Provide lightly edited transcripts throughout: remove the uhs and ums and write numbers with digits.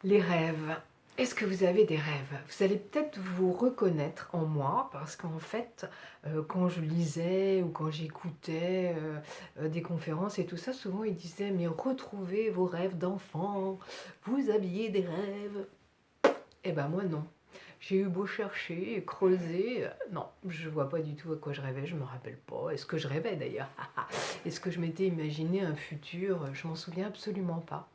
Les rêves. Est-ce que vous avez des rêves? Vous allez peut-être vous reconnaître en moi parce qu'en fait, quand je lisais ou quand j'écoutais des conférences et tout ça, souvent ils disaient mais retrouvez vos rêves d'enfant, vous aviez des rêves. Eh ben moi non. J'ai eu beau chercher et creuser, non, je vois pas du tout à quoi je rêvais, je me rappelle pas. Est-ce que je rêvais d'ailleurs? Est-ce que je m'étais imaginé un futur? Je m'en souviens absolument pas.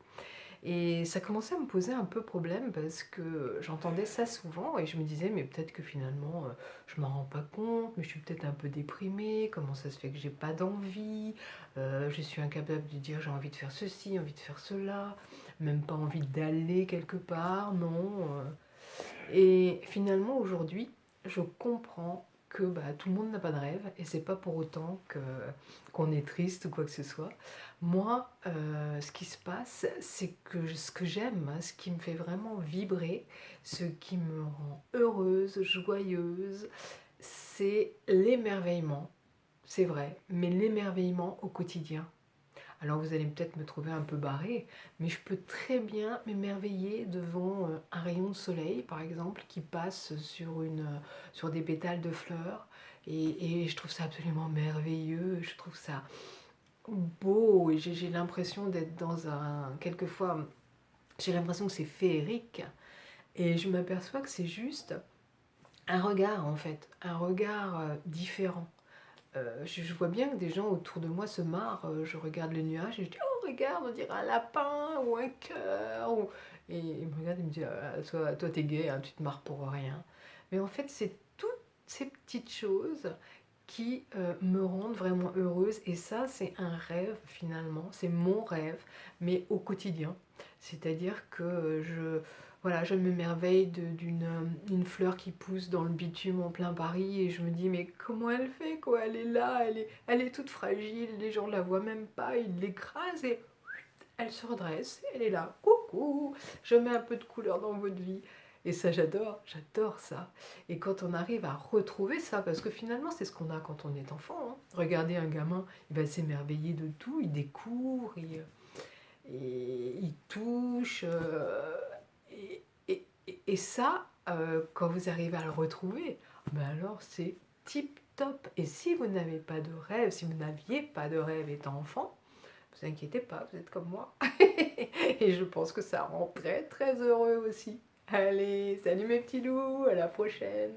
Et ça commençait à me poser un peu problème parce que j'entendais ça souvent et je me disais mais peut-être que finalement je m'en rends pas compte, mais je suis peut-être un peu déprimée, comment ça se fait que j'ai pas d'envie, je suis incapable de dire j'ai envie de faire ceci, envie de faire cela, même pas envie d'aller quelque part, non. Et finalement aujourd'hui je comprends que tout le monde n'a pas de rêve et c'est pas pour autant qu'on est triste ou quoi que ce soit. Moi, ce qui se passe, c'est que ce que j'aime, hein, ce qui me fait vraiment vibrer, ce qui me rend heureuse, joyeuse, c'est l'émerveillement. C'est vrai, mais l'émerveillement au quotidien. Alors vous allez peut-être me trouver un peu barré, mais je peux très bien m'émerveiller devant un rayon de soleil, par exemple, qui passe sur des pétales de fleurs. Et je trouve ça absolument merveilleux, je trouve ça beau, et j'ai l'impression d'être dans un... Quelquefois, j'ai l'impression que c'est féerique, et je m'aperçois que c'est juste un regard, en fait, un regard différent. Je vois bien que des gens autour de moi se marrent. Je regarde les nuages et je dis oh regarde, on dirait un lapin ou un cœur. Et ils me regardent et me disent ah, toi t'es gay, hein, tu te marres pour rien. Mais en fait c'est toutes ces petites choses qui me rendent vraiment heureuse. Et ça c'est un rêve finalement, c'est mon rêve, mais au quotidien. C'est-à-dire que voilà, je m'émerveille d'une fleur qui pousse dans le bitume en plein Paris et je me dis mais comment elle fait quoi? Elle est là, elle est toute fragile, les gens la voient même pas, ils l'écrasent et elle se redresse, elle est là, coucou, je mets un peu de couleur dans votre vie. Et ça j'adore ça. Et quand on arrive à retrouver ça, parce que finalement c'est ce qu'on a quand on est enfant, hein. Regardez un gamin, il va s'émerveiller de tout, il découvre, il touche, et ça, quand vous arrivez à le retrouver, ben alors c'est tip top. Et si vous n'avez pas de rêve, si vous n'aviez pas de rêve étant enfant, vous inquiétez pas, vous êtes comme moi. Et je pense que ça rend très très heureux aussi. Allez, salut mes petits loups, à la prochaine.